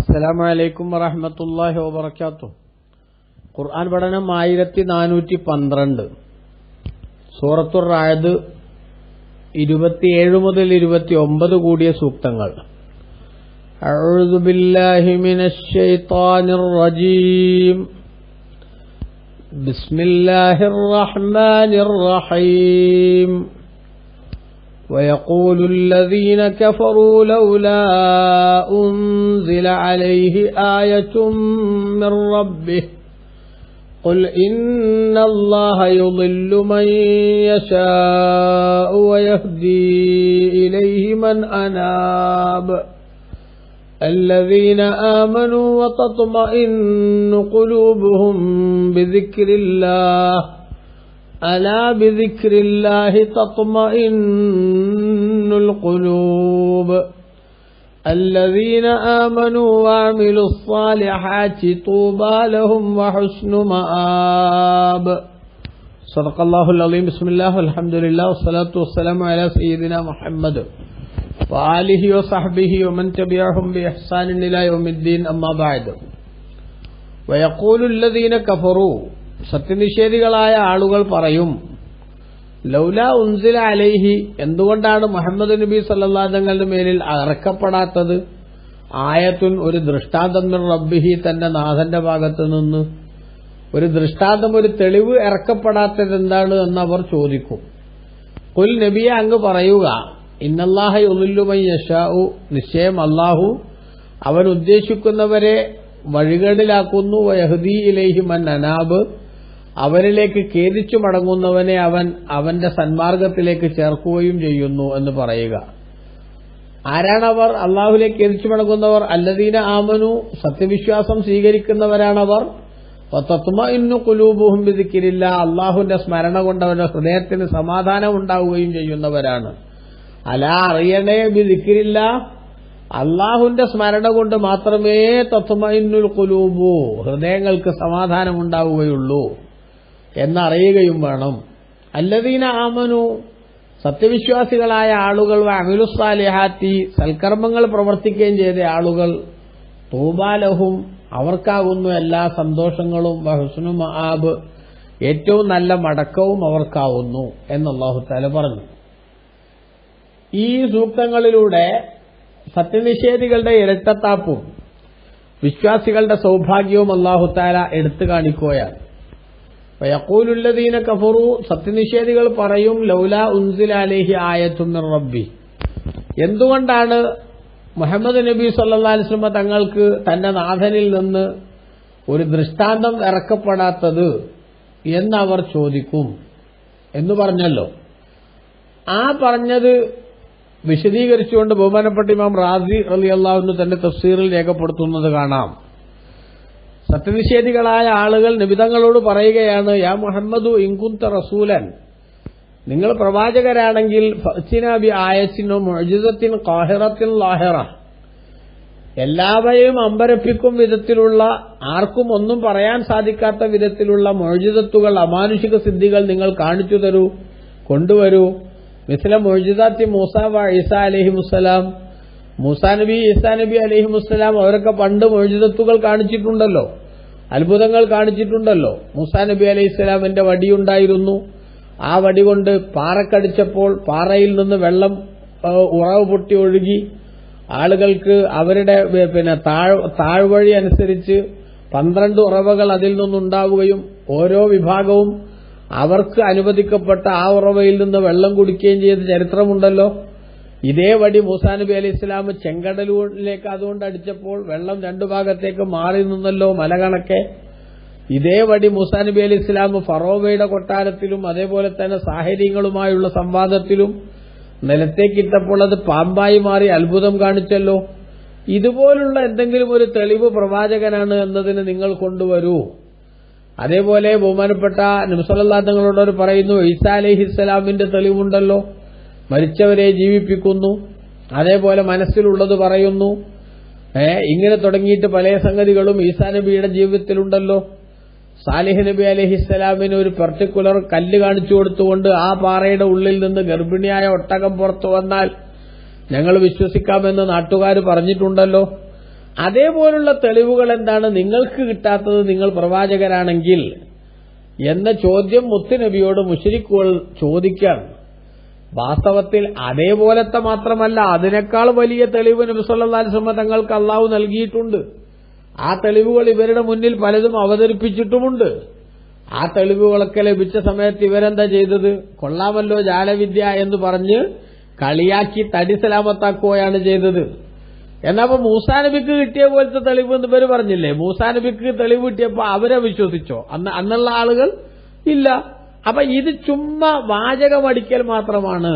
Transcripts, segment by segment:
അസ്സലാമു അലൈക്കും വറഹ്മത്തുള്ളാഹി വബറകാതുഹു. ഖുർആൻ പഠനം 1412. സൂറത്തുർ റഅദ് 27 മുതൽ 29 കൂടിയ സൂക്തങ്ങൾ. അഊദു ബില്ലാഹി മിനശ് ശൈത്വാനിർ റജീം. ബിസ്മില്ലാഹിർ റഹ്മാനിർ റഹീം. ويقول الذين كفروا لولا أنزل عليه آية من ربه قل إن الله يضل من يشاء ويهدي إليه من أناب الذين آمنوا وتطمئن قلوبهم بذكر الله ألا بذكر الله تطمئن القلوب الذين آمنوا وعملوا الصالحات طوبى لهم وحسن مآب. صدق الله العظيم. بسم الله والحمد لله والصلاة والسلام على سيدنا محمد وآله وصحبه ومن تبعهم بإحسان إلى يوم الدين. أما بعد. ويقول الذين كفروا, സത്യനിഷേധികളായ ആളുകൾ പറയും, ലൗല ഉൻസില അലൈഹി, എന്തുകൊണ്ടാണ് മുഹമ്മദ് നബി സല്ലല്ലാഹു അലൈഹി വസല്ലമയുടെ മേലിൽ ഇറക്കപ്പെടാത്തത്, ആയത്തുൻ, ഒരു ദൃഷ്ടാന്തം, മിർ റബ്ബിഹി, തന്റെ നാഥന്റെ ഭാഗത്തു നിന്ന് ഒരു ദൃഷ്ടാന്തം, ഒരു തെളിവ് ഇറക്കപ്പെടാത്തത് എന്താണ് എന്ന് അവർ ചോദിക്കും. ഖുൽ, നബിയെ അങ്ങ് പറയുക, ഇന്നല്ലാഹ യുളില്ലു മൻ യശാഉ, നിശ്ചയം അല്ലാഹു അവൻ ഉദ്ദേശിക്കുന്നവരെ വഴികേടിലാക്കുന്നു, വയഹ്ദി ഇലൈഹി മൻ അനാബ്, അവരിലേക്ക് ഖേദിച്ചു മടങ്ങുന്നവനെ അവൻ അവന്റെ സന്മാർഗത്തിലേക്ക് ചേർക്കുകയും ചെയ്യുന്നു എന്ന് പറയുക. ആരാണവർ? അള്ളാഹുലേക്ക് ഖേദിച്ചു മടങ്ങുന്നവർ. അല്ലദീന ആമനു, സത്യവിശ്വാസം സ്വീകരിക്കുന്നവരാണവർ. വതത്മഇന്നു ഖുലൂബുഹും ബിദിക്രില്ലാ, അള്ളാഹുവിന്റെ സ്മരണ കൊണ്ട് അവരുടെ ഹൃദയത്തിന് സമാധാനം ഉണ്ടാവുകയും ചെയ്യുന്നവരാണ്. അലാ, അറിയണേ, ബിദിക്രില്ലാ, അള്ളാഹുവിന്റെ സ്മരണ കൊണ്ട് മാത്രമേ തത്മഇന്നുൽ ഖുലൂബു, ഹൃദയങ്ങൾക്ക് സമാധാനം ഉണ്ടാവുകയുള്ളൂ എന്നറിയുകയും വേണം. അല്ലദീന ആമനു, സത്യവിശ്വാസികളായ ആളുകൾ, വഅമിലുസ് സാലിഹാത്തി, സൽക്കർമ്മങ്ങൾ പ്രവർത്തിക്കുകയും ചെയ്ത ആളുകൾ, തൂബാ ലഹും, അവർക്കാകുന്നു എല്ലാ സന്തോഷങ്ങളും, വഹുസ്നു മആബ്, ഏറ്റവും നല്ല മടക്കവും അവർക്കാവുന്നു എന്ന് അല്ലാഹു തആല പറഞ്ഞു. ഈ സൂക്തങ്ങളിലൂടെ സത്യനിഷേധികളുടെ ഇരട്ടത്താപ്പും വിശ്വാസികളുടെ സൗഭാഗ്യവും അല്ലാഹു തആല എടുത്തു കാണിക്കുകയാണ്. വയഖൂലുല്ലദീന കഫറു, സത്യനിഷേധികൾ പറയും, ലൗലാ ഉൻസില അലൈഹി ആയത്തുൻ മിർ റബ്ബി, എന്തുകൊണ്ടാണ് മുഹമ്മദ് നബി സല്ലല്ലാഹു അലൈഹി വസല്ലം തങ്ങൾക്ക് തന്റെ നാഥനിൽ നിന്ന് ഒരു ദൃഷ്ടാന്തം ഇറക്കപ്പെടാത്തത് എന്നവർ ചോദിക്കും എന്ന് പറഞ്ഞല്ലോ. ആ പറഞ്ഞത് വിശദീകരിച്ചുകൊണ്ട് ബഹുമാനപ്പെട്ട ഇമാം റാസി റളിയല്ലാഹു അൻഹു തന്റെ തഫ്സീറിൽ രേഖപ്പെടുത്തുന്നത് കാണാം. സത്യനിഷേധികളായ ആളുകൾ നബിതങ്ങളോട് പറയുകയാണ്, യാ മുഹമ്മദു ഇൻ കുൻത റസൂലൻ, നിങ്ങൾ പ്രവാചകരാണെങ്കിൽ, ഫഅ്തിനാ ബി ആയത്തിൻ മുഅ്ജിസത്തിൻ ഖാഹിറത്തിൻ ലാഹിറ, എല്ലാവരെയും അമ്പരപ്പിക്കും വിധത്തിലുള്ള, ആർക്കും ഒന്നും പറയാൻ സാധിക്കാത്ത വിധത്തിലുള്ള മുഅ്ജിസത്തുകൾ, അമാനുഷിക സിദ്ധികൾ നിങ്ങൾ കാണിച്ചു തരൂ, കൊണ്ടുവരൂ. മിസ്ല മുഅ്ജിസാത്തി മൂസ വ ഈസ അലൈഹിമുസ്സലാം, മൂസാ നബി, ഈസാ നബി അലൈഹിമുസ്സലാം, അവരൊക്കെ പണ്ട് മുഅ്ജിസത്തുകൾ കാണിച്ചിട്ടുണ്ടല്ലോ, അത്ഭുതങ്ങൾ കാണിച്ചിട്ടുണ്ടല്ലോ. മൂസാ നബി അലൈഹിസ്സലാമിന്റെ വടിയുണ്ടായിരുന്നു. ആ വടി കൊണ്ട് പാറക്കടിച്ചപ്പോൾ പാറയിൽ നിന്ന് വെള്ളം ഉറവ് പൊട്ടി ഒഴുകി. ആളുകൾക്ക് അവരുടെ താഴ്വഴി അനുസരിച്ച് 12 ഉറവകൾ അതിൽ നിന്നുണ്ടാവുകയും ഓരോ വിഭാഗവും അവർക്ക് അനുവദിക്കപ്പെട്ട ആ ഉറവയിൽ നിന്ന് വെള്ളം കുടിക്കുകയും ചെയ്ത ചരിത്രമുണ്ടല്ലോ. ഇതേ വടി മൂസാ നബി അലൈഹി ഇസ്ലാം ചെങ്കടലിലേക്ക് അതുകൊണ്ട് അടിച്ചപ്പോൾ വെള്ളം 2 ഭാഗത്തേക്ക് മാറി നിന്നല്ലോ, മല കണക്കെ. ഇതേ വടി മൂസാ നബി അലൈഹി ഇസ്ലാം ഫറോവയുടെ കൊട്ടാരത്തിലും അതേപോലെ തന്നെ സാഹചര്യങ്ങളുമായുള്ള സംവാദത്തിലും നിലത്തേക്കിട്ടപ്പോൾ അത് പാമ്പായി മാറി അത്ഭുതം കാണിച്ചല്ലോ. ഇതുപോലുള്ള എന്തെങ്കിലും ഒരു തെളിവ് പ്രവാചകനാണ് എന്നതിന് നിങ്ങൾ കൊണ്ടുവരൂ. അതേപോലെ ബഹുമാനപ്പെട്ട നബി സല്ലല്ലാഹു അലൈഹി തങ്ങളോട് പറയുന്നു, ഈസാ അലൈഹിസ്സലാമിന്റെ തെളിവുണ്ടല്ലോ, മരിച്ചവരെ ജീവിപ്പിക്കുന്നു, അതേപോലെ മനസ്സിലുള്ളത് പറയുന്നു. ഇങ്ങനെ തുടങ്ങിയിട്ട് പല സംഗതികളും ഈസാ നബിയുടെ ജീവിതത്തിലുണ്ടല്ലോ. സാലിഹ് നബി അലൈഹിസ്സലാമിന് ഒരു പർട്ടിക്കുലർ കല്ല് കാണിച്ചു കൊടുത്തുകൊണ്ട് ആ പാറയുടെ ഉള്ളിൽ നിന്ന് ഗർഭിണിയായ ഒട്ടകം പുറത്തു വന്നാൽ ഞങ്ങൾ വിശ്വസിക്കാമെന്ന് നാട്ടുകാർ പറഞ്ഞിട്ടുണ്ടല്ലോ. അതേപോലുള്ള തെളിവുകൾ എന്താണ് നിങ്ങൾക്ക് കിട്ടാത്തത് നിങ്ങൾ പ്രവാചകരാണെങ്കിൽ എന്ന ചോദ്യം മുത്തുനബിയോട് മുശ്രിക്കുകൾ ചോദിക്കുകയാണ്. വാസ്തവത്തിൽ അതേപോലത്തെ മാത്രമല്ല, അതിനേക്കാൾ വലിയ തെളിവ് നബി സല്ലല്ലാഹു അലൈഹി വസല്ലം തങ്ങൾക്ക് അള്ളാഹു നൽകിയിട്ടുണ്ട്. ആ തെളിവുകൾ ഇവരുടെ മുന്നിൽ പലതും അവതരിപ്പിച്ചിട്ടുമുണ്ട്. ആ തെളിവുകളൊക്കെ ലഭിച്ച സമയത്ത് ഇവരെന്താ ചെയ്തത്? കൊള്ളാമല്ലോ ജാലവിദ്യ എന്ന് പറഞ്ഞ് കളിയാക്കി തടി സലാമത്താക്കുകയാണ് ചെയ്തത്. എന്നപ്പോ മൂസാ നബിക്ക് കിട്ടിയ പോലത്തെ തെളിവ് എന്ന് ഇവർ പറഞ്ഞില്ലേ? മൂസാ നബിക്ക് തെളിവ് കിട്ടിയപ്പോ അവരെ വിശ്വസിച്ചോ? അന്നുള്ള ആളുകൾ ഇല്ല. അപ്പൊ ഇത് ചുമ്മാ വാചകമടിക്കൽ മാത്രമാണ്.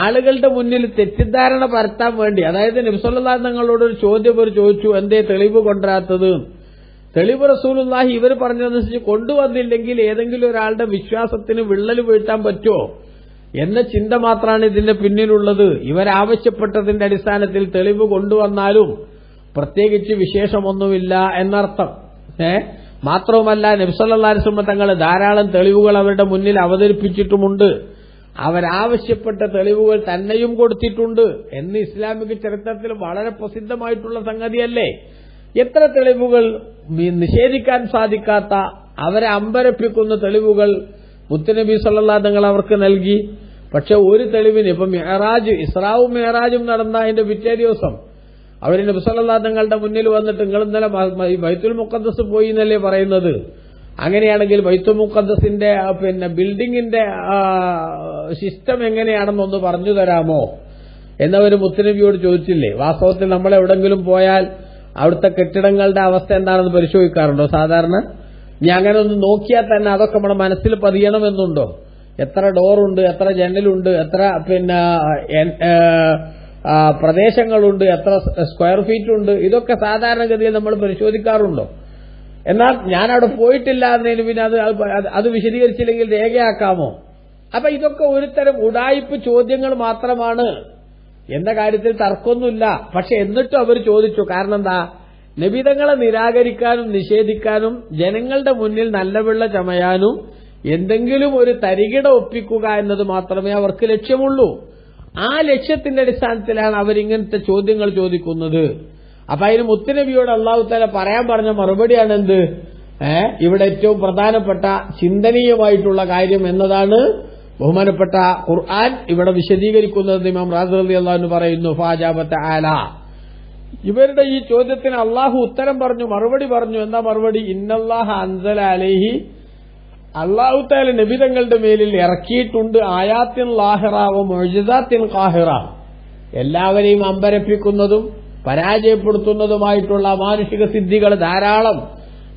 ആളുകളുടെ മുന്നിൽ തെറ്റിദ്ധാരണ പരത്താൻ വേണ്ടി. അതായത് നബി സല്ലല്ലാഹു അലൈഹി തങ്ങളോട് ഒരു ചോദ്യം ചോദിച്ചു, എന്തേ തെളിവ് കൊണ്ടുവരാത്തത്? തെളിവ് റസൂലുള്ളാഹി ഇവർ പറഞ്ഞതനുസരിച്ച് കൊണ്ടുവന്നില്ലെങ്കിൽ ഏതെങ്കിലും ഒരാളുടെ വിശ്വാസത്തിന് വിള്ളൽ വീഴ്ത്താൻ പറ്റുമോ എന്ന ചിന്ത മാത്രമാണ് ഇതിന്റെ പിന്നിലുള്ളത്. ഇവരാവശ്യപ്പെട്ടതിന്റെ അടിസ്ഥാനത്തിൽ തെളിവ് കൊണ്ടുവന്നാലും പ്രത്യേകിച്ച് വിശേഷമൊന്നുമില്ല എന്നർത്ഥം. മാത്രവുമല്ല നബി സല്ലല്ലാഹു അലൈഹി വസല്ലം തങ്ങൾ ധാരാളം തെളിവുകൾ അവരുടെ മുന്നിൽ അവതരിപ്പിച്ചിട്ടുമുണ്ട്. അവരാവശ്യപ്പെട്ട തെളിവുകൾ തന്നെയും കൊടുത്തിട്ടുണ്ട് എന്ന് ഇസ്ലാമിക ചരിത്രത്തിൽ വളരെ പ്രസിദ്ധമായിട്ടുള്ള സംഗതിയല്ലേ? എത്ര തെളിവുകൾ, നിഷേധിക്കാൻ സാധിക്കാത്ത അവരെ അമ്പരപ്പിക്കുന്ന തെളിവുകൾ മുത്തുനബി സല്ലല്ലാഹു അലൈഹി തങ്ങൾ അവർക്ക് നൽകി. പക്ഷെ ഒരു തെളിവിന് ഇപ്പൊ ഇസ്രാവും മിഅ്റാജും നടന്ന അതിന്റെ പിറ്റേ ദിവസം അവർ നബി സല്ലല്ലാഹു അലൈഹി തങ്ങളുടെ മുന്നിൽ വന്നിട്ട് നിങ്ങൾ ഇന്നലെ ബൈത്തുൽ മുഖദ്ദസ് പോയി എന്നല്ലേ പറയുന്നത്? അങ്ങനെയാണെങ്കിൽ ബൈത്തുൽ മുഖദ്ദസിന്റെ ബിൽഡിങ്ങിന്റെ സിസ്റ്റം എങ്ങനെയാണെന്നൊന്ന് പറഞ്ഞു തരാമോ എന്നവർ മുത്തുനബിയോട് ചോദിച്ചില്ലേ? വാസ്തവത്തിൽ നമ്മൾ എവിടെങ്കിലും പോയാൽ അവിടുത്തെ കെട്ടിടങ്ങളുടെ അവസ്ഥ എന്താണെന്ന് പരിശോധിക്കാറുണ്ടോ സാധാരണ? ഇനി അങ്ങനെ ഒന്ന് നോക്കിയാൽ തന്നെ അതൊക്കെ നമ്മുടെ മനസ്സിൽ പതിയണമെന്നുണ്ടോ? എത്ര ഡോറുണ്ട്, എത്ര ജനലുണ്ട്, എത്ര പ്രദേശങ്ങളുണ്ട്, എത്ര സ്ക്വയർ ഫീറ്റ് ഉണ്ട്, ഇതൊക്കെ സാധാരണഗതിയിൽ നമ്മൾ പരിശോധിക്കാറുണ്ടോ? എന്നാൽ ഞാൻ അവിടെ പോയിട്ടില്ല എന്നതിന് പിന്നെ അത് വിശദീകരിച്ചില്ലെങ്കിൽ രേഖയാക്കാമോ? അപ്പൊ ഇതൊക്കെ ഒരുതരം ഉഡായിപ്പ് ചോദ്യങ്ങൾ മാത്രമാണ് എന്ന കാര്യത്തിൽ തർക്കമൊന്നുമില്ല. പക്ഷെ എന്നിട്ടും അവർ ചോദിച്ചു. കാരണം എന്താ? നബിതങ്ങളെ നിരാകരിക്കാനും നിഷേധിക്കാനും ജനങ്ങളുടെ മുന്നിൽ നല്ല വെള്ള ചമയാനും എന്തെങ്കിലും ഒരു തരികിട ഒപ്പിക്കുക എന്നത് മാത്രമേ അവർക്ക് ലക്ഷ്യമുള്ളൂ. ആ ലക്ഷ്യത്തിന്റെ അടിസ്ഥാനത്തിലാണ് അവരിങ്ങനത്തെ ചോദ്യങ്ങൾ ചോദിക്കുന്നത്. അപ്പൊ അതിന് മുത്തുനബിയോട് അള്ളാഹു തആല പറയാൻ പറഞ്ഞ മറുപടിയാണ് എന്ത്? ഇവിടെ ഏറ്റവും പ്രധാനപ്പെട്ട ചിന്തനീയമായിട്ടുള്ള കാര്യം എന്നതാണ് ബഹുമാനപ്പെട്ട ഖുർആൻ ഇവിടെ വിശദീകരിക്കുന്നത്. ഇമാം റാസി റളിയല്ലാഹു അൻഹു പറയുന്നു, ഫാജാബ തആല, ഇവരുടെ ഈ ചോദ്യത്തിന് അള്ളാഹു ഉത്തരം പറഞ്ഞു, മറുപടി പറഞ്ഞു. എന്താ മറുപടി? ഇന്നല്ലാഹ അൻസല അലൈഹി, അള്ളാഹു തആല നബി തങ്ങളുടെ മേലിൽ ഇറക്കിയിട്ടുണ്ട് ആയാത്തിൻ ലാഹിറ വ മുഅ്ജിസാത്തിൻ ഖാഹിറ, എല്ലാവരെയും അമ്പരപ്പിക്കുന്നതും പരാജയപ്പെടുത്തുന്നതുമായിട്ടുള്ള മാനുഷിക സിദ്ധികൾ ധാരാളം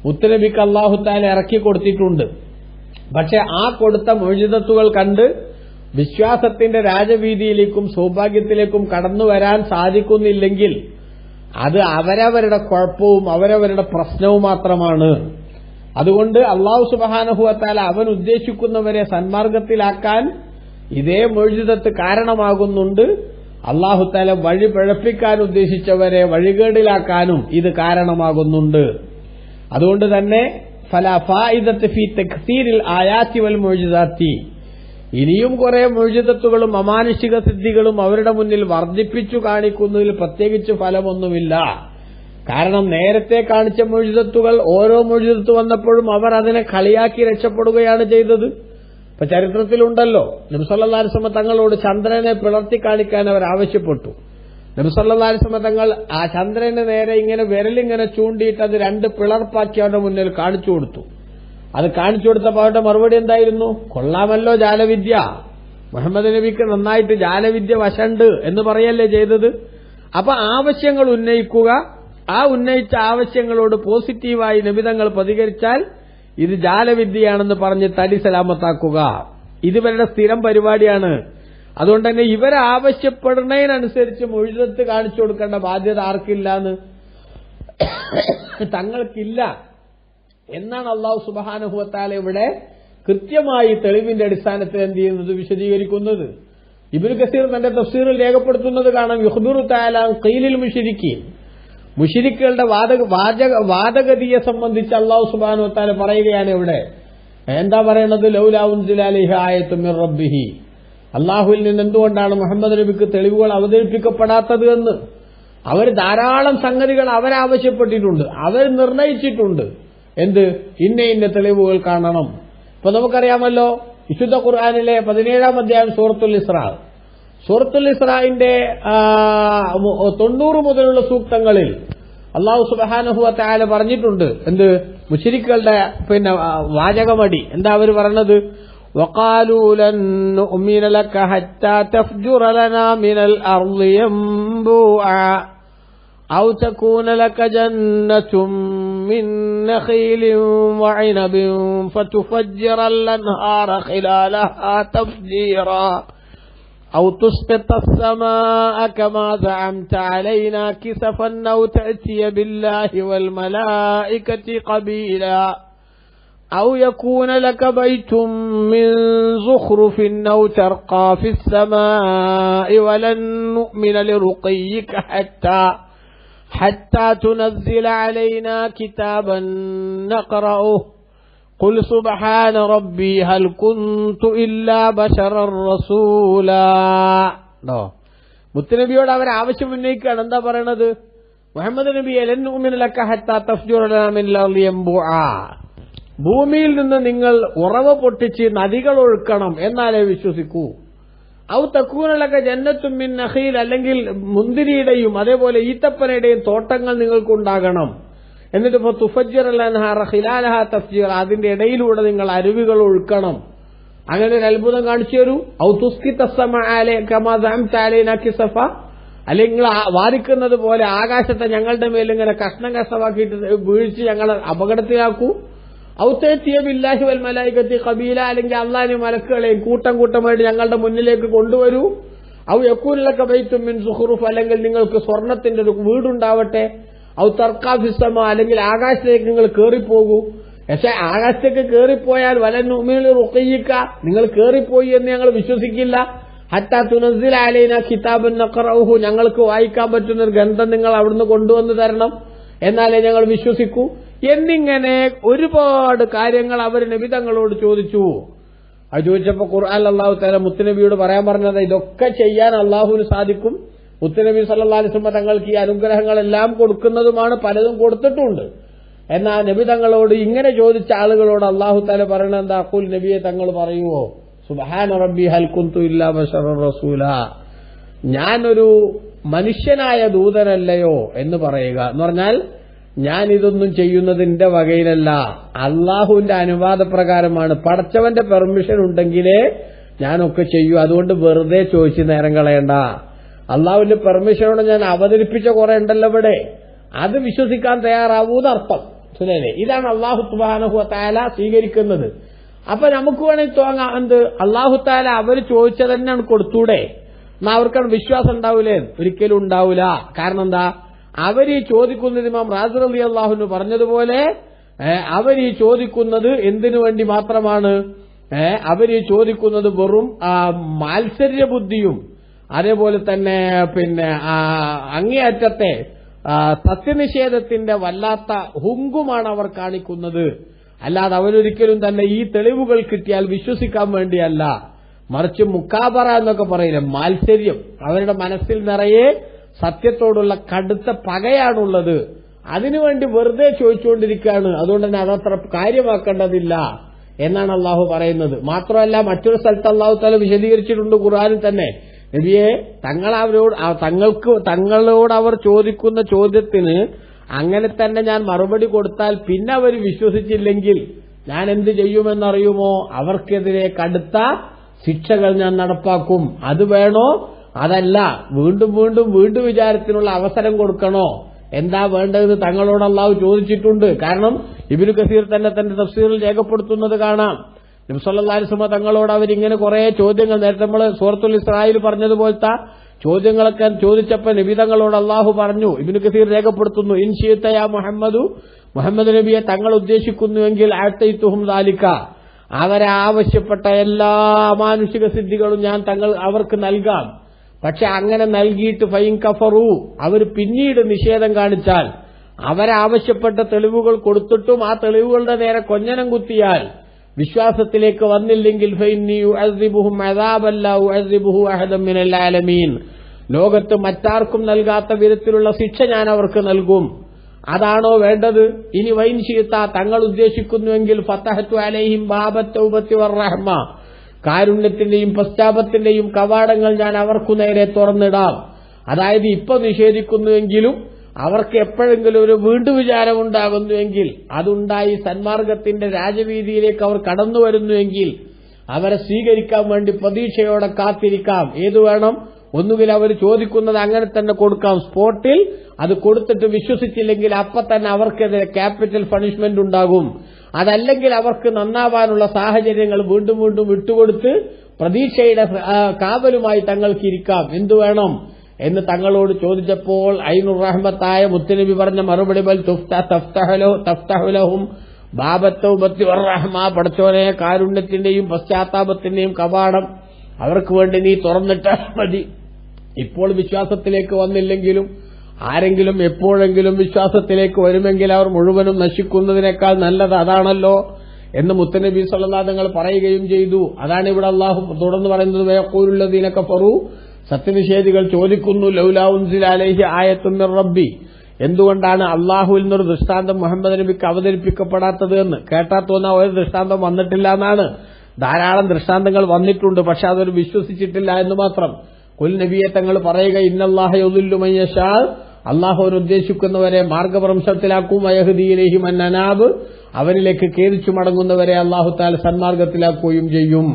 മുത്തുനബിക്ക് അള്ളാഹു തആല ഇറക്കി കൊടുത്തിട്ടുണ്ട്. പക്ഷെ ആ കൊടുത്ത മുഅ്ജിസത്തുകൾ കണ്ട് വിശ്വാസത്തിന്റെ രാജവീതിയിലേക്കും സൗഭാഗ്യത്തിലേക്കും കടന്നുവരാൻ സാധിക്കുന്നില്ലെങ്കിൽ അത് അവരവരുടെ കുഴപ്പവും അവരവരുടെ പ്രശ്നവും മാത്രമാണ്. അതുകൊണ്ട് അല്ലാഹു സുബ്ഹാനഹു വ തആല അവൻ ഉദ്ദേശിക്കുന്നവരെ സന്മാർഗത്തിലാക്കാൻ ഇതേ മുഅ്ജിസത്ത് കാരണമാകുന്നുണ്ട്. അല്ലാഹു തആല വഴി പിഴപ്പിക്കാൻ ഉദ്ദേശിച്ചവരെ വഴികേടിലാക്കാനും ഇത് കാരണമാകുന്നുണ്ട്. അതുകൊണ്ട് തന്നെ ഫലാ ഫായിദത്ത് ഫീ തക്സീരിൽ ആയാത്തി വൽ മുഅ്ജിസാത്തി, ഇനിയും കുറെ മുഅ്ജിസത്തുകളും അമാനുഷിക സിദ്ധികളും അവരുടെ മുന്നിൽ വർദ്ധിപ്പിച്ചു കാണിക്കുന്നതിൽ പ്രത്യേകിച്ച് ഫലമൊന്നുമില്ല. കാരണം നേരത്തെ കാണിച്ച മുഅ്ജിസത്തുകൾ ഓരോ മുഅ്ജിസത്ത് വന്നപ്പോഴും അവർ അതിനെ കളിയാക്കി രക്ഷപ്പെടുകയാണ് ചെയ്തത്. ഇപ്പൊ ചരിത്രത്തിലുണ്ടല്ലോ, നബി സല്ലല്ലാഹു അലൈഹി വസല്ലം തങ്ങളോട് ചന്ദ്രനെ പിളർത്തി കാണിക്കാൻ അവർ ആവശ്യപ്പെട്ടു. നബി സല്ലല്ലാഹു അലൈഹി വസല്ലം തങ്ങൾ ആ ചന്ദ്രന് നേരെ ഇങ്ങനെ വിരലിങ്ങനെ ചൂണ്ടിയിട്ട് അത് രണ്ട് പിളർപ്പാക്കി അവരുടെ മുന്നിൽ കാണിച്ചു കൊടുത്തു. അത് കാണിച്ചു കൊടുത്തപ്പോൾ അവരുടെ മറുപടി എന്തായിരുന്നു? കൊള്ളാമല്ലോ ജാലവിദ്യ, മുഹമ്മദ് നബിക്ക് നന്നായിട്ട് ജാലവിദ്യ വശണ്ട് എന്ന് പറയല്ലേ ചെയ്തത്. അപ്പൊ ആവശ്യങ്ങൾ ഉന്നയിക്കുക, ആ ഉന്നയിച്ച ആവശ്യങ്ങളോട് പോസിറ്റീവായി നബിതങ്ങൾ പ്രതികരിച്ചാൽ ഇത് ജാലവിദ്യയാണെന്ന് പറഞ്ഞ് തടി സലാമത്താക്കുക, ഇതിവരുടെ സ്ഥിരം പരിപാടിയാണ്. അതുകൊണ്ട് തന്നെ ഇവരെ ആവശ്യപ്പെടുന്നതിനനുസരിച്ച് മുഅ്ജിസത്ത് കാണിച്ചു കൊടുക്കേണ്ട ബാധ്യത ആർക്കില്ലാന്ന്? തങ്ങൾക്കില്ല എന്നാണ് അല്ലാഹു സുബ്ഹാനഹു വ തആല ഇവിടെ കൃത്യമായി തെളിവിന്റെ അടിസ്ഥാനത്തിൽ എന്ത് ചെയ്യുന്നത് വിശദീകരിക്കുന്നത്. ഇബ്നു കസീർ തന്റെ തഫ്സീറിൽ രേഖപ്പെടുത്തുന്നത് കാണാം, യുഖ്ബിറു തആല ഖീലിൽ മുശ്രിക്കീൻ, മുശ്രിക്കുകളുടെ വാദഗതിയെ സംബന്ധിച്ച് അല്ലാഹു സുബ്ഹാനഹു വ തആല പറയുകയാണ്. ഇവിടെ എന്താ പറയണത്? ലൗലാ ഉൻസില അലൈഹി ആയത്തുൻ മിർ റബ്ബിഹി, അല്ലാഹുവിൽ നിന്ന് എന്തുകൊണ്ടാണ് മുഹമ്മദ് നബിക്ക് തെളിവുകൾ അവതരിപ്പിക്കപ്പെടാത്തത് എന്ന്. അവർ ധാരാളം സംഗതികൾ അവരാവശ്യപ്പെട്ടിട്ടുണ്ട്, അവർ നിർണയിച്ചിട്ടുണ്ട്. എന്ത്? ഇന്ന തെളിവുകൾ കാണണം. ഇപ്പൊ നമുക്കറിയാമല്ലോ, വിശുദ്ധ ഖുർആനിലെ 17-ാം അധ്യായം സൂറത്തുൽ ഇസ്രാഇന്റെ 90 മുതലുള്ള സൂക്തങ്ങളിൽ അല്ലാഹു സുബ്ഹാനഹു വ തആല പറഞ്ഞിട്ടുണ്ട്. എന്ത്? മുശ്രിക്കുകളുടെ വാചകമടി എന്താ അവർ പറഞ്ഞത്? വഖാലൂ ലൻ നുഅ്മിന ലക ഹത്താ തഫ്ജുറ ലനാ മിനൽ അർളി യംബൂഅ ഔ തകൂന ലക ജന്നത്തും മിൻ നഖീലിൻ വഇനബിൻ ഫതുഫജ്ജിറൽ അൻഹാറ ഖിലാലഹാ തഫ്ജീറാ أو تسقط السماء كما زعمت علينا كسفا أو تأتي بالله والملائكة قبيلا أو يكون لك بيت من زخرف أو ترقى في السماء ولن نؤمن لرقيك حتى تنزل علينا كتابا نقرأه قل سبحان ربي هل كنت إلا بشرا رسولا. മുത്തുനബിയോട് അവർ ആവശ്യം ഉന്നയിക്കുകയാണ്. എന്താ പറയണത്? മുഹമ്മദ് നബിയെ ലൻ നുഅ്മിന ലക ഹത്താ തഫ്ജുറ ലനാ മിനൽ അർളി യംബൂഅ, ഭൂമിയിൽ നിന്ന് നിങ്ങൾ ഉറവ പൊട്ടിച്ച് നദികൾ ഒഴുക്കണം, എന്നാലേ വിശ്വസിക്കൂ. ഔ തകൂന ലക ജന്നത്തും മിൻ നഖീൽ, അല്ലെങ്കിൽ മുന്തിരിയുടെയും അതേപോലെ ഈത്തപ്പനയുടെയും തോട്ടങ്ങൾ നിങ്ങൾക്കുണ്ടാകണം. എന്നിട്ട് ഇപ്പൊ തുഫജ്ജിറൽ അൻഹാറ ഖിലാലഹാ തഫ്ജീറ, അതിന്റെ ഇടയിലൂടെ നിങ്ങൾ അരുവികൾ ഒഴുക്കണം. അങ്ങനെ ഒരു അത്ഭുതം കാണിച്ചു തരൂ. ഔ തുസ്ഖിത അസ്സമാഅ കമാ സഅംത അലൈനാ കിസഫ, അല്ലെങ്കിൽ നിങ്ങൾ വാരിക്കുന്നത് പോലെ ആകാശത്തെ ഞങ്ങളുടെ മേൽ ഇങ്ങനെ കഷ്ണം കഷ്ണമാക്കിയിട്ട് വീഴ്ച ഞങ്ങളെ അപകടത്തിലാക്കൂ. ഔ തഅതിയ ബില്ലാഹി വൽ മലായികത്തി ഖബീല, അല്ലെങ്കിൽ അല്ലാഹുവിന്റെ മലക്കുകളെയും കൂട്ടം കൂട്ടമായിട്ട് ഞങ്ങളുടെ മുന്നിലേക്ക് കൊണ്ടുവരൂ. ഔ യകൂന ലക ബൈത്തും മിൻ സുഖ്റുഫ്, അല്ലെങ്കിൽ നിങ്ങൾക്ക് സ്വർണത്തിന്റെ ഒരു വീടുണ്ടാവട്ടെ. ഔ തർക്കാ ഫിസ്സമാ, അല്ലെങ്കിൽ ആകാശത്തേക്ക് നിങ്ങൾ കേറിപ്പോകൂ. പക്ഷെ ആകാശത്തേക്ക് കേറിപ്പോയാൽ വലൻ നുഅ്മിന ലിറുഖയ്യിക, നിങ്ങൾ കേറിപ്പോയി എന്ന് ഞങ്ങൾ വിശ്വസിക്കില്ല. ഹത്താ തുനസ്സില അലൈനാ കിതാബൻ നഖറഉഹു, ഞങ്ങൾക്ക് വായിക്കാൻ പറ്റുന്ന ഒരു ഗ്രന്ഥം നിങ്ങൾ അവിടുന്ന് കൊണ്ടുവന്ന് തരണം, എന്നാലേ ഞങ്ങൾ വിശ്വസിക്കൂ. എന്നിങ്ങനെ ഒരുപാട് കാര്യങ്ങൾ അവർ നബി തങ്ങളോട് ചോദിച്ചു. അത് ചോദിച്ചപ്പോ ഖുർആൻ അല്ലാഹു തആല മുത്തുനബിയോട് പറയാൻ പറഞ്ഞത്, ഇതൊക്കെ ചെയ്യാൻ അല്ലാഹുവിന് സാധിക്കും. മുത്തുനബി സല്ലല്ലാഹു അലൈഹി വസല്ലം തങ്ങൾക്ക് ഈ അനുഗ്രഹങ്ങളെല്ലാം കൊടുക്കുന്നതുമാണ്, പലതും കൊടുത്തിട്ടുണ്ട്. എന്നാൽ നബി തങ്ങളോട് ഇങ്ങനെ ചോദിച്ച ആളുകളോട് അല്ലാഹു തആല പറയണത് എന്താ? ഖുൽ, നബിയെ തങ്ങൾ പറയുവോ, സുബ്ഹാന റബ്ബി ഹൽ കുന്തു ഇല്ലാ ബശറൻ റസൂലാ, ഞാനൊരു മനുഷ്യനായ ദൂതനല്ലയോ എന്ന് പറയുക. എന്ന് പറഞ്ഞാൽ ഞാൻ ഇതൊന്നും ചെയ്യുന്നത് എന്റെ വകയിലല്ല, അള്ളാഹുവിന്റെ അനുവാദപ്രകാരമാണ്. പടച്ചവന്റെ പെർമിഷൻ ഉണ്ടെങ്കിലേ ഞാനൊക്കെ ചെയ്യൂ. അതുകൊണ്ട് വെറുതെ ചോദിച്ച് നേരം കളയണ്ട. അള്ളാഹുവിന്റെ പെർമിഷനോട് ഞാൻ അവതരിപ്പിച്ച കുറെ ഉണ്ടല്ലോ ഇവിടെ, അത് വിശ്വസിക്കാൻ തയ്യാറാവൂന്നർത്ഥം. സുനേനെ, ഇതാണ് അള്ളാഹു സുബ്ഹാനഹു വ തആല സ്വീകരിക്കുന്നത്. അപ്പൊ നമുക്ക് വേണമെങ്കിൽ തോന്നാം, എന്ത്, അള്ളാഹു തആല അവർ ചോദിച്ചത് തന്നെയാണ് കൊടുത്തൂടെ, എന്നാ അവർക്കാണ് വിശ്വാസം ഉണ്ടാവൂലേ? ഒരിക്കലും ഉണ്ടാവൂല. കാരണം എന്താ? അവരീ ചോദിക്കുന്നത് ഇമാം റാസി റളിയല്ലാഹു അൻഹു പറഞ്ഞതുപോലെ അവരീ ചോദിക്കുന്നത് എന്തിനു വേണ്ടി മാത്രമാണ്? അവരീ ചോദിക്കുന്നത് വെറും മാത്സര്യ ബുദ്ധിയും അതേപോലെ തന്നെ അങ്ങേയറ്റത്തെ സത്യനിഷേധത്തിന്റെ വല്ലാത്ത ഹുങ്കുമാണ് അവർ കാണിക്കുന്നത്. അല്ലാതെ അവരൊരിക്കലും തന്നെ ഈ തെളിവുകൾ കിട്ടിയാൽ വിശ്വസിക്കാൻ വേണ്ടിയല്ല, മറിച്ച് മുക്കാബറ എന്നൊക്കെ പറയില്ല, മാത്സര്യം. അവരുടെ മനസ്സിൽ നിറയെ സത്യത്തോടുള്ള കടുത്ത പകയാണുള്ളത്. അതിനുവേണ്ടി വെറുതെ ചോദിച്ചുകൊണ്ടിരിക്കുകയാണ്. അതുകൊണ്ട് തന്നെ അതത്ര കാര്യമാക്കേണ്ടതില്ല എന്നാണ് അള്ളാഹു പറയുന്നത്. മാത്രമല്ല, മറ്റൊരു സ്ഥലത്ത് അള്ളാഹു തആല വിശദീകരിച്ചിട്ടുണ്ട് ഖുർആനിൽ തന്നെ, നബിയെ തങ്ങളോട് അവർ ചോദിക്കുന്ന ചോദ്യത്തിന് അങ്ങനെ തന്നെ ഞാൻ മറുപടി കൊടുത്താൽ പിന്നെ അവർ വിശ്വസിച്ചില്ലെങ്കിൽ ഞാൻ എന്ത് ചെയ്യുമെന്നറിയുമോ? അവർക്കെതിരെ കടുത്ത ശിക്ഷകൾ ഞാൻ നടപ്പാക്കും. അത് വേണോ? അതല്ല, വീണ്ടും വിചാരത്തിനുള്ള അവസരം കൊടുക്കണോ? എന്താ വേണ്ടതെന്ന് തങ്ങളോട് അള്ളാഹു ചോദിച്ചിട്ടുണ്ട്. കാരണം ഇബ്നു കസീർ തന്നെ തന്റെ തഫ്സീറിൽ രേഖപ്പെടുത്തുന്നത് കാണാം. നബി സല്ലല്ലാഹു അലൈഹി വസല്ലം തങ്ങളോട് അവരിങ്ങനെ കുറെ ചോദ്യങ്ങൾ, നേരത്തെ നമ്മൾ സൂറത്തുൽ ഇസ്രായിൽ പറഞ്ഞതുപോലത്തെ ചോദ്യങ്ങളൊക്കെ ചോദിച്ചപ്പോൾ നബി തങ്ങളോട് അള്ളാഹു പറഞ്ഞു. ഇബ്നു കസീർ രേഖപ്പെടുത്തുന്നു, ഇൻ ശിഅത യാ മുഹമ്മദ് നബിയെ തങ്ങൾ ഉദ്ദേശിക്കുന്നുവെങ്കിൽ അഅതൈതുഹും ദാലിക, അവരെ ആവശ്യപ്പെട്ട എല്ലാ മാനുഷിക സിദ്ധികളും ഞാൻ അവർക്ക് നൽകാം. പക്ഷെ അങ്ങനെ നൽകിയിട്ട് ഫൈൻ കഫറു, അവർ പിന്നീട് നിഷേധം കാണിച്ചാൽ, അവരാവശ്യപ്പെട്ട തെളിവുകൾ കൊടുത്തിട്ടും ആ തെളിവുകളുടെ നേരെ കൊഞ്ഞനം കുത്തിയാൽ, വിശ്വാസത്തിലേക്ക് വന്നില്ലെങ്കിൽ ഫൈന്നി ഉഅസിബുഹും അദാബൻ ലാ ഉഅസിബുഹു അഹദൻ മിനൽ ആലമീൻ, ലോകത്ത് മറ്റാർക്കും നൽകാത്ത വിധത്തിലുള്ള ശിക്ഷ ഞാൻ അവർക്ക് നൽകും. അതാണോ വേണ്ടത്? ഇനി വൈൻ ശീത്ത തങ്ങൾ ഉദ്ദേശിക്കുന്നുവെങ്കിൽ ഫതഹ്തു അലൈഹിം ബാബത്ത് തൗബത്തി വറഹ്മ, കാരുണ്യത്തിന്റെയും പശ്ചാത്തലത്തിന്റെയും കവാടങ്ങൾ ഞാൻ അവർക്കു നേരെ തുറന്നിടാം. അതായത് ഇപ്പൊ നിഷേധിക്കുന്നുവെങ്കിലും അവർക്ക് എപ്പോഴെങ്കിലും ഒരു വീണ്ടും വിചാരമുണ്ടാകുന്നുവെങ്കിൽ, അതുണ്ടായി സന്മാർഗത്തിന്റെ രാജവീതിയിലേക്ക് അവർ കടന്നു വരുന്നുവെങ്കിൽ അവരെ സ്വീകരിക്കാൻ വേണ്ടി പ്രതീക്ഷയോടെ കാത്തിരിക്കാം. ഏതു വേണം? ഒന്നുകിൽ അവർ ചോദിക്കുന്നത് അങ്ങനെ തന്നെ കൊടുക്കാം സ്പോട്ടിൽ, അത് കൊടുത്തിട്ട് വിശ്വസിച്ചില്ലെങ്കിൽ അപ്പൊ തന്നെ അവർക്കെതിരെ ക്യാപിറ്റൽ പണിഷ്മെന്റ് ഉണ്ടാകും. അതല്ലെങ്കിൽ അവർക്ക് നന്നാവാനുള്ള സാഹചര്യങ്ങൾ വീണ്ടും വീണ്ടും വിട്ടുകൊടുത്ത് പ്രതീക്ഷയുടെ കാവലുമായി തങ്ങൾക്കിരിക്കാം. എന്തു വേണം എന്ന് തങ്ങളോട് ചോദിച്ചപ്പോൾ ഐനുർ റഹ്മത്തായ മുത്തുനബി പറഞ്ഞ മറുപടി ബൽ തഫ്തഹുലഹും ബാബത്തൗബത്തി വറഹ്മ, പടച്ചോനെ കാരുണ്യത്തിന്റെയും പശ്ചാത്താപത്തിന്റെയും കവാടം അവർക്ക് വേണ്ടി നീ തുറന്നിട്ടാൽ മതി. ഇപ്പോൾ വിശ്വാസത്തിലേക്ക് വന്നില്ലെങ്കിലും ആരെങ്കിലും എപ്പോഴെങ്കിലും വിശ്വാസത്തിലേക്ക് വരുമെങ്കിൽ അവർ മുഴുവനും നശിക്കുന്നതിനേക്കാൾ നല്ലത് അതാണല്ലോ എന്ന് മുത്തനബി സല്ലല്ലാഹു അലൈഹി വസല്ലം പറയുകയും ചെയ്തു. അതാണ് ഇവിടെ അല്ലാഹു തുടർന്ന് പറയുന്നത്, വയഖൂലുല്ലദീന കഫറു, സത്യനിഷേധികൾ ചോദിക്കുന്നു, ലൗലാ ഉൻസില അലൈഹി ആയത്തുൻ മിർ റബ്ബി, എന്തുകൊണ്ടാണ് അള്ളാഹുവിൽ നിന്നൊരു ദൃഷ്ടാന്തം മുഹമ്മദ് നബിക്ക് അവതരിപ്പിക്കപ്പെടാത്തത് എന്ന്. കേട്ടാൽ തോന്നാ ഒരു ദൃഷ്ടാന്തം വന്നിട്ടില്ല എന്നാണ്. ധാരാളം ദൃഷ്ടാന്തങ്ങൾ വന്നിട്ടുണ്ട്, പക്ഷെ അതൊരു വിശ്വസിച്ചിട്ടില്ല എന്ന് മാത്രം. കുൽ നബിയെ തങ്ങൾ പറയുക, ഇന്നല്ലാഹ യുദില്ലു മൻ യശാ, അള്ളാഹുവിന് ഉദ്ദേശിക്കുന്നവരെ മാർഗഭ്രംശത്തിലാക്കും, വയഹ്ദി ഇലൈഹി മൻ അനാബ്, അവനിലേക്ക് ഖേദിച്ചു മടങ്ങുന്നവരെ അള്ളാഹു തആല സന്മാർഗത്തിലാക്കുകയും ചെയ്യും.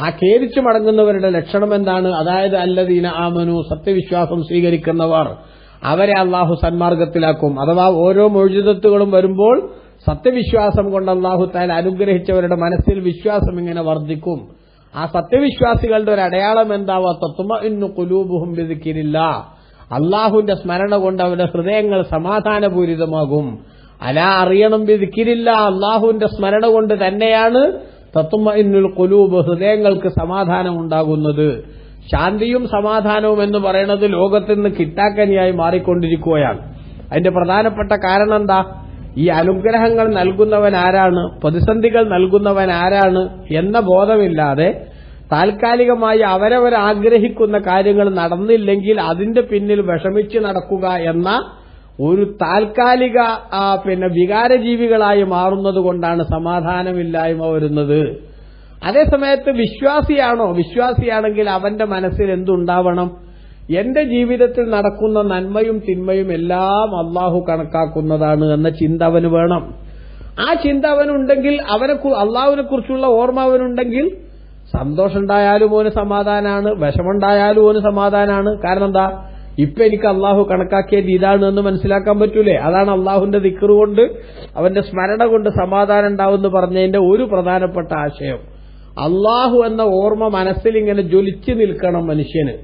ആ ഖേദിച്ചു മടങ്ങുന്നവരുടെ ലക്ഷണം എന്താണ്? അതായത് അല്ലദീന ആമനു, സത്യവിശ്വാസം സ്വീകരിക്കുന്നവർ, അവരെ അള്ളാഹു സന്മാർഗത്തിലാക്കും. അഥവാ ഓരോ മുഅ്ജിസത്തുകളും വരുമ്പോൾ സത്യവിശ്വാസം കൊണ്ട് അള്ളാഹു തആല അനുഗ്രഹിച്ചവരുടെ മനസ്സിൽ വിശ്വാസം ഇങ്ങനെ വർദ്ധിക്കും. ആ സത്യവിശ്വാസികളുടെ ഒരു അടയാളം എന്താവാ? തത്മഇന്നു ഖുലൂബുഹും ബിദിക്രില്ലാഹ്, അള്ളാഹുവിന്റെ സ്മരണ കൊണ്ട് അവരുടെ ഹൃദയങ്ങൾ സമാധാനപൂരിതമാകും. അലാ, അറിയണം, ബിദിക്രില്ലാഹ്, അള്ളാഹുവിന്റെ സ്മരണ കൊണ്ട് തന്നെയാണ് തത്മഇന്നുൽ ഖുലൂബ്, ഹൃദയങ്ങൾക്ക് സമാധാനം ഉണ്ടാകുന്നത്. ശാന്തിയും സമാധാനവും എന്ന് പറയുന്നത് ലോകത്ത് നിന്ന് കിട്ടാക്കനിയായി മാറിക്കൊണ്ടിരിക്കുകയാണ്. അതിന്റെ പ്രധാനപ്പെട്ട കാരണം എന്താ? ഈ അനുഗ്രഹങ്ങൾ നൽകുന്നവൻ ആരാണ്, പ്രതിസന്ധികൾ നൽകുന്നവൻ ആരാണ് എന്ന ബോധമില്ലാതെ താൽക്കാലികമായി അവരവർ ആഗ്രഹിക്കുന്ന കാര്യങ്ങൾ നടന്നില്ലെങ്കിൽ അതിന്റെ പിന്നിൽ വിഷമിച്ച് നടക്കുക എന്ന ഒരു താൽക്കാലിക വികാരജീവികളായി മാറുന്നത് കൊണ്ടാണ് സമാധാനമില്ലായ്മ വരുന്നത്. അതേസമയത്ത് വിശ്വാസിയാണെങ്കിൽ അവന്റെ മനസ്സിൽ എന്തുണ്ടാവണം? എന്റെ ജീവിതത്തിൽ നടക്കുന്ന നന്മയും തിന്മയും എല്ലാം അള്ളാഹു കണക്കാക്കുന്നതാണ് എന്ന ചിന്ത അവന് വേണം. ആ ചിന്ത അവനുണ്ടെങ്കിൽ, അള്ളാഹുവിനെ കുറിച്ചുള്ള ഓർമ്മ അവനുണ്ടെങ്കിൽ, സന്തോഷമുണ്ടായാലും ഓന് സമാധാനാണ്, വിഷമുണ്ടായാലും ഓന് സമാധാനാണ്. കാരണം എന്താ? ഇപ്പൊ എനിക്ക് അള്ളാഹു കണക്കാക്കിയത് ഇതാണ് എന്ന് മനസ്സിലാക്കാൻ പറ്റൂലേ? അതാണ് അള്ളാഹുവിന്റെ ദിക്ർ കൊണ്ട്, അവന്റെ സ്മരണ കൊണ്ട് സമാധാനം ഉണ്ടാവുമെന്ന് പറഞ്ഞതിന്റെ ഒരു പ്രധാനപ്പെട്ട ആശയം. അള്ളാഹു എന്ന ഓർമ്മ മനസ്സിൽ ഇങ്ങനെ ജ്വലിച്ചു നിൽക്കണം മനുഷ്യന്.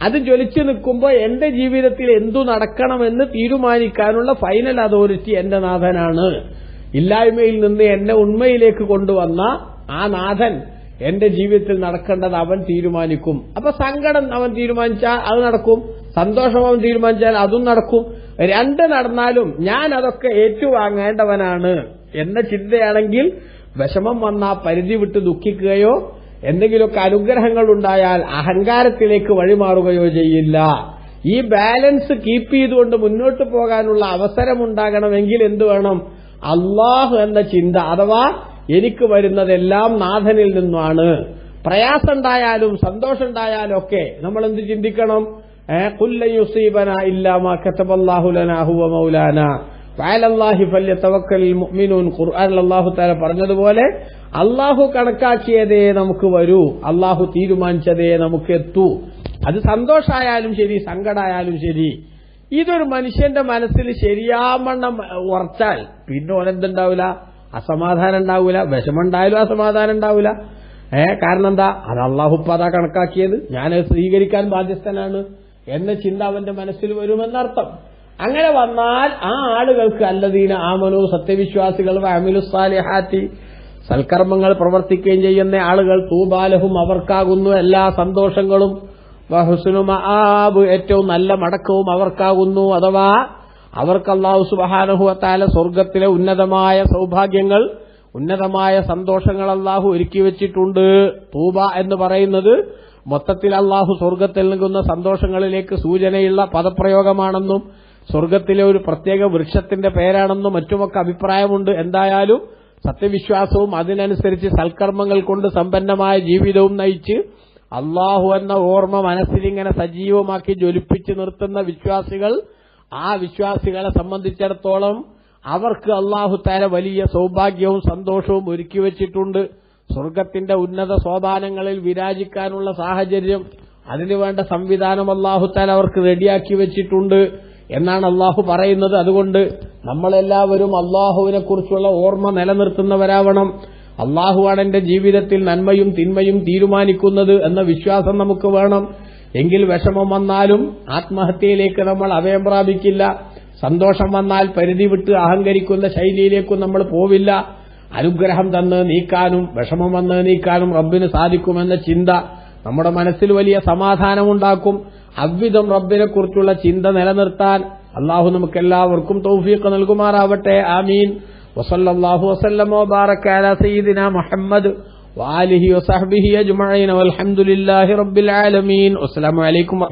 അത് ജ്വലിച്ചു നിൽക്കുമ്പോൾ എന്റെ ജീവിതത്തിൽ എന്തു നടക്കണമെന്ന് തീരുമാനിക്കാനുള്ള ഫൈനൽ അതോറിറ്റി എന്റെ നാഥനാണ്. ഇല്ലായ്മയിൽ നിന്ന് എന്നെ ഉണ്മയിലേക്ക് കൊണ്ടുവന്ന ആ നാഥൻ എന്റെ ജീവിതത്തിൽ നടക്കേണ്ടത് അവൻ തീരുമാനിക്കും. അപ്പൊ സങ്കടം അവൻ തീരുമാനിച്ചാൽ അത് നടക്കും, സന്തോഷം അവൻ തീരുമാനിച്ചാൽ അതും നടക്കും. രണ്ട് നടന്നാലും ഞാൻ അതൊക്കെ ഏറ്റുവാങ്ങേണ്ടവനാണ് എന്ന ചിന്തയാണെങ്കിൽ വിഷമം വന്നാൽ പരിധി വിട്ട് ദുഃഖിക്കുകയോ എന്തെങ്കിലുമൊക്കെ അനുഗ്രഹങ്ങൾ ഉണ്ടായാൽ അഹങ്കാരത്തിലേക്ക് വഴിമാറുകയോ ചെയ്യില്ല. ഈ ബാലൻസ് കീപ്പ് ചെയ്തുകൊണ്ട് മുന്നോട്ട് പോകാനുള്ള അവസരമുണ്ടാകണമെങ്കിൽ എന്തു വേണം? അള്ളാഹു എന്ന ചിന്ത, അഥവാ എനിക്ക് വരുന്നതെല്ലാം നാഥനിൽ നിന്നാണ്. പ്രയാസമുണ്ടായാലും സന്തോഷമുണ്ടായാലും ഒക്കെ നമ്മൾ എന്ത് ചിന്തിക്കണം? ഖുൽ ലൻ യുസീബനാ ഇല്ലാ മാ കതബല്ലാഹു ലനാ ഹുവ മൗലാനാ വഅലല്ലാഹി ഫല്യതവക്കലിൽ മുഅ്മിനൂൻ. ഖുർആനിൽ അല്ലാഹു തആല പറഞ്ഞതുപോലെ അള്ളാഹു കണക്കാക്കിയതേ നമുക്ക് വരൂ, അള്ളാഹു തീരുമാനിച്ചതേ നമുക്ക് എത്തൂ. അത് സന്തോഷമായാലും ശരി, സങ്കടമായാലും ശരി. ഇതൊരു മനുഷ്യന്റെ മനസ്സിൽ ശരിയാവണ്ണം ഉറച്ചാൽ പിന്നെ ഓനെന്തുണ്ടാവില്ല? അസമാധാനം ഉണ്ടാവില്ല. വിഷമുണ്ടായാലും അസമാധാനം ഉണ്ടാവില്ല. കാരണം എന്താ? അത് അള്ളാഹു അതാ കണക്കാക്കിയത്, ഞാനത് സ്വീകരിക്കാൻ ബാധ്യസ്ഥനാണ് എന്ന ചിന്ത അവന്റെ മനസ്സിൽ വരുമെന്നർത്ഥം. അങ്ങനെ വന്നാൽ ആ ആളുകൾക്ക് അല്ലദീന ആമനു, സത്യവിശ്വാസികൾ, വഅമിലുസ് സാലിഹാത്തി, സൽക്കർമ്മങ്ങൾ പ്രവർത്തിക്കുകയും ചെയ്യുന്ന ആളുകൾ, തൂബാലഹും, അവർക്കാകുന്നു എല്ലാ സന്തോഷങ്ങളും, വഹുസ്നു മആബ്, ഏറ്റവും നല്ല മടക്കവും അവർക്കാകുന്നു. അഥവാ അവർക്ക് അല്ലാഹു സുബ്ഹാനഹു വ തആല സ്വർഗ്ഗത്തിലെ ഉന്നതമായ സൗഭാഗ്യങ്ങൾ, ഉന്നതമായ സന്തോഷങ്ങൾ അല്ലാഹു ഒരുക്കി വെച്ചിട്ടുണ്ട്. തൂബ എന്ന് പറയുന്നത് മൊത്തത്തിൽ അള്ളാഹു സ്വർഗ്ഗത്തിൽ നൽകുന്ന സന്തോഷങ്ങളിലേക്ക് സൂചനയുള്ള പദപ്രയോഗമാണെന്നും സ്വർഗ്ഗത്തിലെ ഒരു പ്രത്യേക വൃക്ഷത്തിന്റെ പേരാണെന്നും മറ്റുമൊക്കെ അഭിപ്രായമുണ്ട്. എന്തായാലും സത്യവിശ്വാസവും അതിനനുസരിച്ച് സൽക്കർമ്മങ്ങൾ കൊണ്ട് സമ്പന്നമായ ജീവിതവും നയിച്ച് അള്ളാഹു എന്ന ഓർമ്മ മനസ്സിലിങ്ങനെ സജീവമാക്കി ജ്വലിപ്പിച്ച് നിർത്തുന്ന വിശ്വാസികൾ, ആ വിശ്വാസികളെ സംബന്ധിച്ചിടത്തോളം അവർക്ക് അള്ളാഹു തആല വലിയ സൗഭാഗ്യവും സന്തോഷവും ഒരുക്കിവെച്ചിട്ടുണ്ട്. സ്വർഗ്ഗത്തിന്റെ ഉന്നത സോപാനങ്ങളിൽ വിരാജിക്കാനുള്ള സാഹചര്യം, അതിനുവേണ്ട സംവിധാനം അള്ളാഹു തആല അവർക്ക് റെഡിയാക്കി വെച്ചിട്ടുണ്ട് എന്നാണ് അള്ളാഹു പറയുന്നത്. അതുകൊണ്ട് നമ്മളെല്ലാവരും അള്ളാഹുവിനെ കുറിച്ചുള്ള ഓർമ്മ നിലനിർത്തുന്നവരാവണം. അള്ളാഹുവാണ് എന്റെ ജീവിതത്തിൽ നന്മയും തിന്മയും തീരുമാനിക്കുന്നത് എന്ന വിശ്വാസം നമുക്ക് വേണം. എങ്കിൽ വിഷമം വന്നാലും ആത്മഹത്യയിലേക്ക് നമ്മൾ അഭയം പ്രാപിക്കില്ല. സന്തോഷം വന്നാൽ പരിധി വിട്ട് അഹങ്കരിക്കുന്ന ശൈലിയിലേക്കും നമ്മൾ പോവില്ല. അനുഗ്രഹം തന്ന് നീക്കാനും വിഷമം വന്ന് നീക്കാനും റബ്ബിന് സാധിക്കുമെന്ന ചിന്ത നമ്മുടെ മനസ്സിൽ വലിയ സമാധാനമുണ്ടാക്കും. അவ்விധം റബ്ബിനെ കുറിച്ചുള്ള ചിന്ത നിലനിർത്താൻ അള്ളാഹു നമുക്കെല്ലാവർക്കും തൗഫീഖ് നൽകുമാറാവട്ടെ. ആമീൻ. വസല്ലല്ലാഹു വസല്ലമ വബാറക അലാ സയ്യിദിനാ മുഹമ്മദ് വആലിഹി വസഹ്ബിഹി അജ്മഈൻ വൽഹംദുലില്ലാഹി റബ്ബിൽ ആലമീൻ. അസ്സലാമു അലൈക്കും.